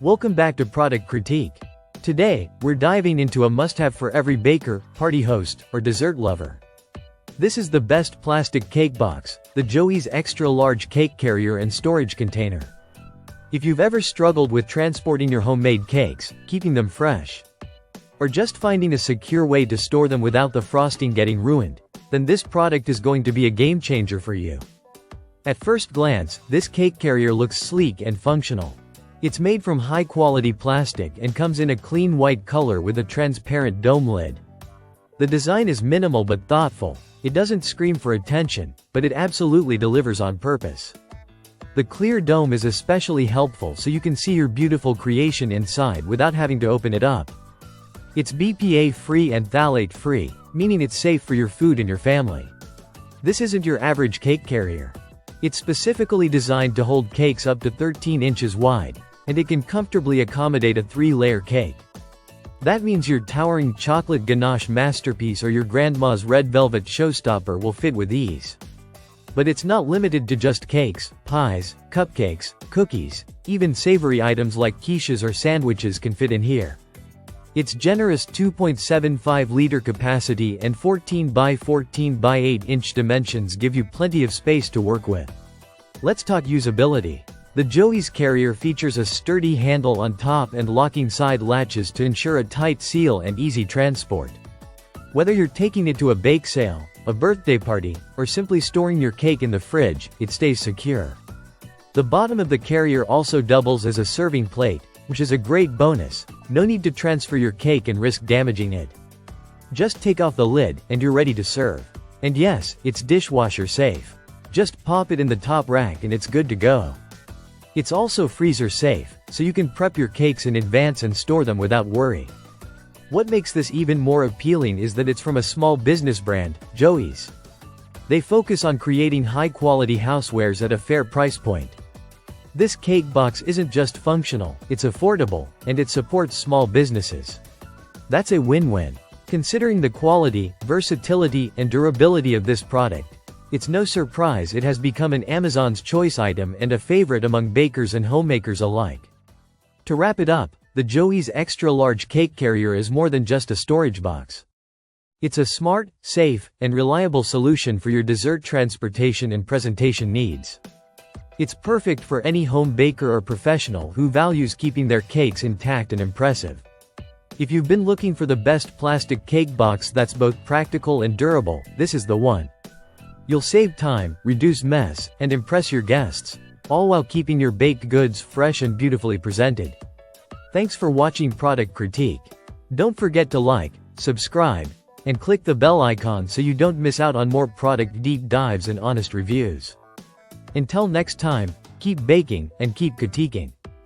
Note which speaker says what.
Speaker 1: Welcome back to Product Critique. Today, we're diving into a must-have for every baker, party host, or dessert lover. This is the best plastic cake box, the Joey's Extra Large Cake Carrier and Storage Container. If you've ever struggled with transporting your homemade cakes, keeping them fresh, or just finding a secure way to store them without the frosting getting ruined, then this product is going to be a game changer for you. At first glance, this cake carrier looks sleek and functional. It's made from high-quality plastic and comes in a clean white color with a transparent dome lid. The design is minimal but thoughtful. It doesn't scream for attention, but it absolutely delivers on purpose. The clear dome is especially helpful so you can see your beautiful creation inside without having to open it up. It's BPA-free and phthalate-free, meaning it's safe for your food and your family. This isn't your average cake carrier. It's specifically designed to hold cakes up to 13 inches wide, and it can comfortably accommodate a 3-layer cake. That means your towering chocolate ganache masterpiece or your grandma's red velvet showstopper will fit with ease. But it's not limited to just cakes, pies, cupcakes, cookies, even savory items like quiches or sandwiches can fit in here. Its generous 2.75-liter capacity and 14 by 14 by 8-inch dimensions give you plenty of space to work with. Let's talk usability. The Joey's carrier features a sturdy handle on top and locking side latches to ensure a tight seal and easy transport. Whether you're taking it to a bake sale, a birthday party, or simply storing your cake in the fridge, it stays secure. The bottom of the carrier also doubles as a serving plate, which is a great bonus. No need to transfer your cake and risk damaging it. Just take off the lid, and you're ready to serve. And yes, it's dishwasher safe. Just pop it in the top rack and it's good to go. It's also freezer safe, so you can prep your cakes in advance and store them without worry. What makes this even more appealing is that it's from a small business brand, Joey's. They focus on creating high-quality housewares at a fair price point. This cake box isn't just functional, it's affordable, and it supports small businesses. That's a win-win. Considering the quality, versatility, and durability of this product, it's no surprise it has become an Amazon's choice item and a favorite among bakers and homemakers alike. To wrap it up, the Joey's Extra Large Cake Carrier is more than just a storage box. It's a smart, safe, and reliable solution for your dessert transportation and presentation needs. It's perfect for any home baker or professional who values keeping their cakes intact and impressive. If you've been looking for the best plastic cake box that's both practical and durable, this is the one. You'll save time, reduce mess, and impress your guests, all while keeping your baked goods fresh and beautifully presented. Thanks for watching Product Critique. Don't forget to like, subscribe, and click the bell icon so you don't miss out on more product deep dives and honest reviews. Until next time, keep baking and keep critiquing.